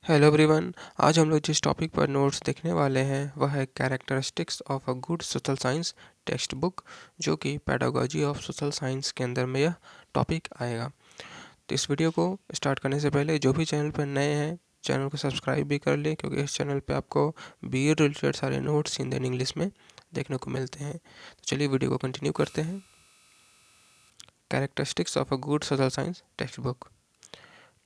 Hello everyone. आज हम लोग जिस टॉपिक पर नोट्स देखने वाले हैं वह है characteristics of a good social science text book, जो कि पेडागोजी ऑफ सोशल साइंस के अंदर में यह टॉपिक आएगा। तो इस वीडियो को स्टार्ट करने से पहले जो भी चैनल पर नए हैं चैनल को सब्सक्राइब भी कर लें, क्योंकि इस चैनल पे आपको बीए रिलेटेड सारे नोट्स हिंदी एंड इंग्लिश में देखने को मिलते हैं। तो चलिए वीडियो को कंटिन्यू करते हैं। Characteristics of a good social science text book.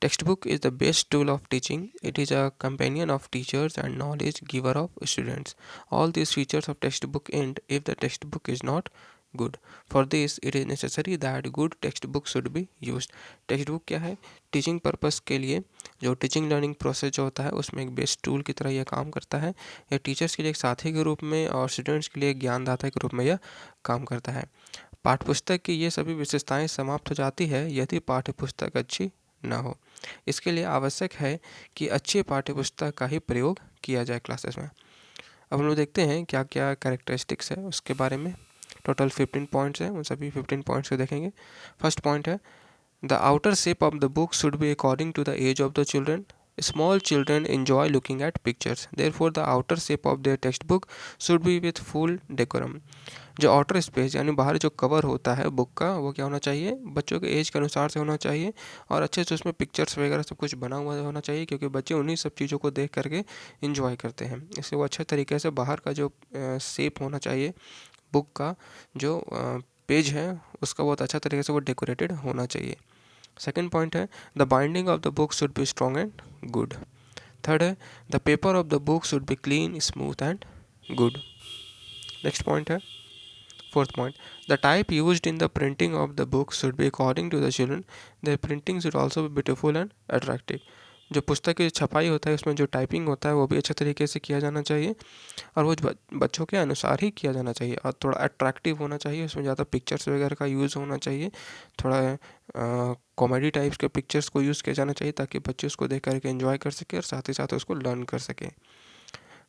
Textbook is the best tool of teaching. It is a companion of teachers and knowledge giver of students. All these features of textbook end if the textbook is not good. For this, it is necessary that good textbook should be used. Textbook क्या है? Teaching purpose के लिए जो teaching learning process जो होता है उसमें एक बेस्ट टूल की तरह यह काम करता है। यह टीचर्स के लिए एक साथी के रूप में और स्टूडेंट्स के लिए एक ज्ञानदाता के रूप में यह काम करता है। पाठ्यपुस्तक की ये सभी विशेषताएं समाप्त हो जाती है यदि पाठ्यपुस्तक अच्छी ना हो। इसके लिए आवश्यक है कि अच्छी पाठ्यपुस्तक का ही प्रयोग किया जाए क्लासेस में। अब हम लोग देखते हैं क्या क्या कैरेक्टरिस्टिक्स है उसके बारे में। टोटल 15 पॉइंट्स हैं, उन सभी 15 पॉइंट्स को देखेंगे। फर्स्ट पॉइंट है, the outer shape of the book should be according to the age of the children. Small children enjoy looking at pictures. Therefore, the outer shape of their textbook should be with full decorum. जो outer space यानी बाहर जो cover होता है book का वो क्या होना चाहिए? बच्चों के एज के अनुसार से होना चाहिए और अच्छे से उसमें पिक्चर्स वगैरह सब कुछ बना हुआ होना चाहिए, क्योंकि बच्चे उन्हीं सब चीज़ों को देख करके इंजॉय करते हैं। इसलिए वो अच्छे तरीके से बाहर का जो शेप होना चाहिए बुक का, जो पेज है उसका बहुत अच्छा तरीके से वो डेकोरेटेड होना चाहिए। सेकेंड पॉइंट है, the binding of the book should be strong and good. Third है, the paper of the book should be clean, smooth and good. Next point है, fourth point, the type used in the printing of the book should be according to the children. Their printing should also be beautiful and attractive. जो पुस्तक की छपाई होता है उसमें जो typing होता है वो भी अच्छे तरीके से किया जाना चाहिए और वो बच्चों के अनुसार ही किया जाना चाहिए और थोड़ा अट्रैक्टिव होना चाहिए। उसमें ज़्यादा पिक्चर्स वगैरह का यूज़ होना चाहिए, थोड़ा कॉमेडी टाइप्स के पिक्चर्स को यूज़ किया जाना चाहिए ताकि बच्चे उसको देख करके एंजॉय कर सके और साथ ही साथ उसको लर्न कर सकें।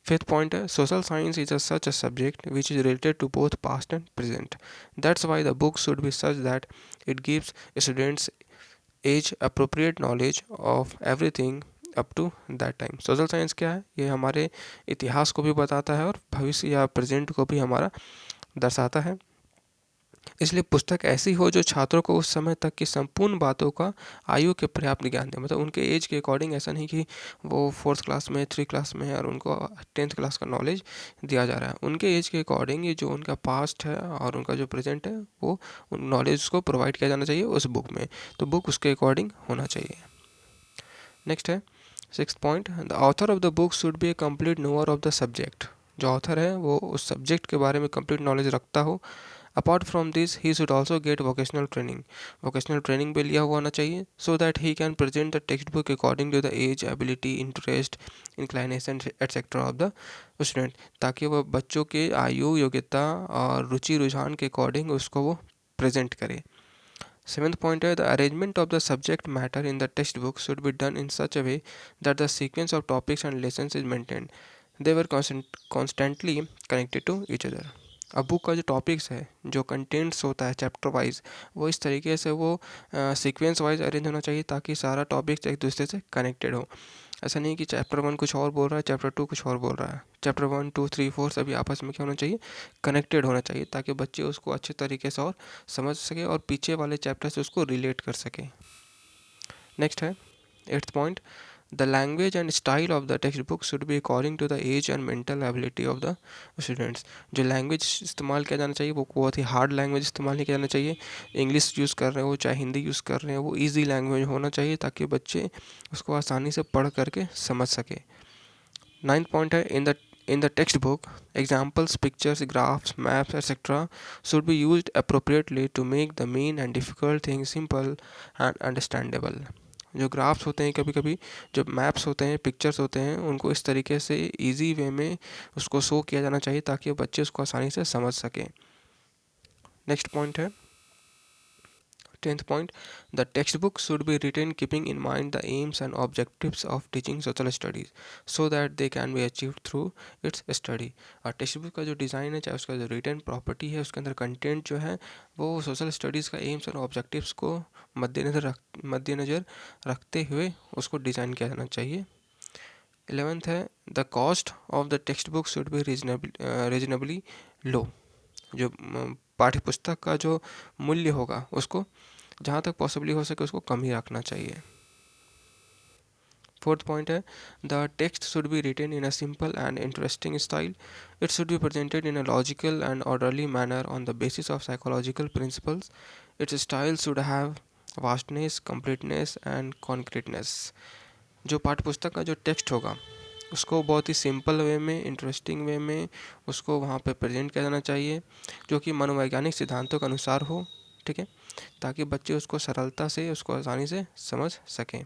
Fifth point है, social science is such a subject which is related to both past and present. That's why the book should be such that it gives students age appropriate knowledge of everything up to that time. Social science क्या है? ये हमारे इतिहास को भी बताता है और भविष्य या प्रेजेंट को भी हमारा दर्शाता है। इसलिए पुस्तक ऐसी हो जो छात्रों को उस समय तक की संपूर्ण बातों का आयु के पर्याप्त ज्ञान दे। मतलब उनके एज के अकॉर्डिंग, ऐसा नहीं कि वो 4th क्लास में 3 क्लास में है और उनको 10th क्लास का नॉलेज दिया जा रहा है। उनके एज के अकॉर्डिंग ये जो उनका पास्ट है और उनका जो प्रेजेंट है वो नॉलेज को प्रोवाइड किया जाना चाहिए उस बुक में। तो बुक उसके अकॉर्डिंग होना चाहिए। नेक्स्ट है, 6th point, the author of the book should B A complete knower of the subject. जो ऑथर है वो उस सब्जेक्ट के बारे में कंप्लीट नॉलेज रखता हो। Apart from this he should also get vocational training. Vocational training भी लिया हुआ होना चाहिए so that he can present the text book according to the age, ability, interest, inclination etcetera of the student, ताकि वह बच्चों के आयु, योग्यता और रुचि रुझान के अकॉर्डिंग उसको वो प्रेजेंट करे. 7th point है, the arrangement of the subject matter in the textbook should be done in such a way that the sequence of topics and lessons is maintained. They were constantly connected to each other. अब book का जो topics है, जो contents होता है chapter wise, वो इस तरीके से वो सीक्वेंस वाइज अरेंज होना चाहिए ताकि सारा टॉपिक्स एक दूसरे से कनेक्टेड हो। ऐसा नहीं कि चैप्टर 1 कुछ और बोल रहा है, चैप्टर 2 कुछ और बोल रहा है। चैप्टर 1, 2, 3, 4 सभी आपस में क्या होना चाहिए? कनेक्टेड होना चाहिए, ताकि बच्चे उसको अच्छे तरीके से और समझ सके और पीछे वाले चैप्टर से उसको रिलेट कर सके। नेक्स्ट है, 8th point, the language and style of the text book should be according to the age and mental ability of the students. जो लैंग्वेज इस्तेमाल किया जाना चाहिए वो बहुत ही हार्ड लैंग्वेज इस्तेमाल नहीं किया जाना चाहिए। इंग्लिश यूज़ कर रहे हो चाहे हिंदी यूज़ कर रहे हो, वो ईजी लैंग्वेज होना चाहिए ताकि बच्चे उसको आसानी से पढ़ करके समझ सके. 9th पॉइंट है, in the textbook, examples, pictures, graphs, maps, etc. should be used appropriately to make the main and difficult things simple and understandable. जो ग्राफ्स होते हैं, कभी कभी जो मैप्स होते हैं, पिक्चर्स होते हैं, उनको इस तरीके से इजी वे में उसको शो किया जाना चाहिए ताकि बच्चे उसको आसानी से समझ सकें. नेक्स्ट पॉइंट है, 10th point, the textbook should be written keeping in mind the aims and objectives of teaching social studies so that they can be achieved through its study. और टेक्स्ट बुक का जो design है, चाहे उसका जो written property है, उसके अंदर कंटेंट जो है वो सोशल स्टडीज़ का एम्स और ऑब्जेक्टिव्स को मद्देनज़र रखते हुए उसको डिज़ाइन किया जाना चाहिए. 11th है the cost of the text book should be reasonably low. जो पाठ्य पुस्तक का जो मूल्य होगा उसको जहाँ तक पॉसिबली हो सके उसको कम ही रखना चाहिए। फोर्थ पॉइंट है the text should be written in a simple and interesting style. It should be presented in a logical and orderly manner on the basis of psychological principles. Its style should have vastness, completeness and concreteness. जो पाठ्य पुस्तक का जो text होगा उसको बहुत ही simple way में, interesting way में उसको वहाँ पे प्रेजेंट किया जाना चाहिए, जो कि मनोवैज्ञानिक सिद्धांतों के अनुसार हो, ठीक है, ताकि बच्चे उसको सरलता से, उसको आसानी से समझ सकें।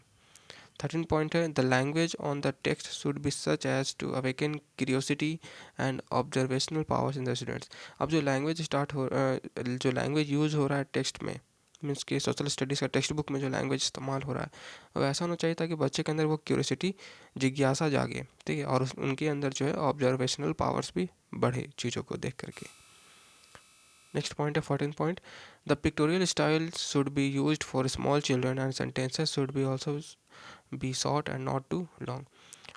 13 पॉइंट है the language on the text should be such as to awaken curiosity and observational powers in the students. अब जो लैंग्वेज यूज़ हो रहा है टेक्स्ट में, मीन्स कि सोशल स्टडीज़ का टेक्स्ट बुक में जो लैंग्वेज इस्तेमाल हो रहा है वो ऐसा होना चाहिए ताकि बच्चे के अंदर वो क्यूरियोसिटी, जिज्ञासा जागे, ठीक है, और उनके अंदर जो है ऑब्जर्वेशनल पावर्स भी बढ़े चीज़ों को देख करके। नेक्स्ट पॉइंट है 14 point the pictorial style should be used for small children and sentences should be also be short and not too long.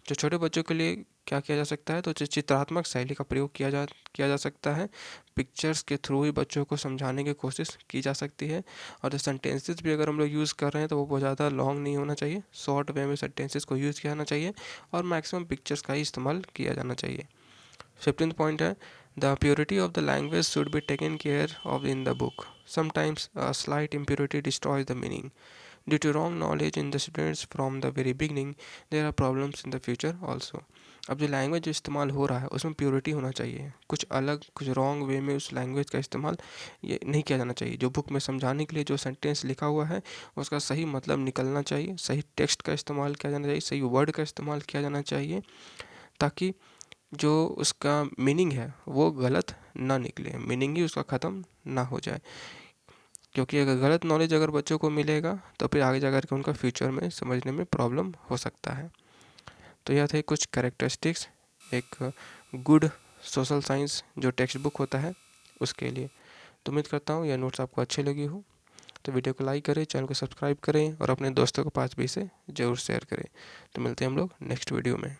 जो छोटे बच्चों के लिए क्या किया जा सकता है, तो चित्रात्मक शैली का प्रयोग किया जा सकता है। पिक्चर्स के थ्रू ही बच्चों को समझाने की कोशिश की जा सकती है। और जो सेंटेंसेस भी अगर हम लोग यूज़ कर रहे हैं तो वो बहुत ज़्यादा लॉन्ग नहीं होना चाहिए, शॉर्ट वे में सेंटेंसेस को यूज़ किया जाना चाहिए और मैक्सिमम पिक्चर्स का ही इस्तेमाल किया जाना चाहिए। 15th पॉइंट है the purity of the language should be taken care of in the book. Sometimes a slight impurity destroys the meaning. Due to wrong knowledge in the students from the very beginning, there are problems in the future also. अब जो language इस्तेमाल हो रहा है उसमें purity होना चाहिए, कुछ अलग, कुछ रॉन्ग वे में उस लैंग्वेज का इस्तेमाल ये नहीं किया जाना चाहिए। जो बुक में समझाने के लिए जो सेंटेंस लिखा हुआ है उसका सही मतलब निकलना चाहिए, सही टेक्स्ट का इस्तेमाल किया जाना चाहिए, सही वर्ड का इस्तेमाल किया जाना चाहिए, ताकि जो उसका मीनिंग है वो गलत ना निकले, मीनिंग ही उसका ख़त्म ना हो जाए। क्योंकि अगर गलत नॉलेज अगर बच्चों को मिलेगा तो फिर आगे जा कर के उनका फ्यूचर में समझने में प्रॉब्लम हो सकता है। तो यह थे कुछ कैरेक्टरिस्टिक्स एक गुड सोशल साइंस जो टेक्स्ट बुक होता है उसके लिए। तो उम्मीद करता हूँ यह नोट्स आपको अच्छे लगी हो। तो वीडियो को लाइक करें, चैनल को सब्सक्राइब करें और अपने दोस्तों के पास भी इसे ज़रूर शेयर करें। तो मिलते हैं हम लोग नेक्स्ट वीडियो में।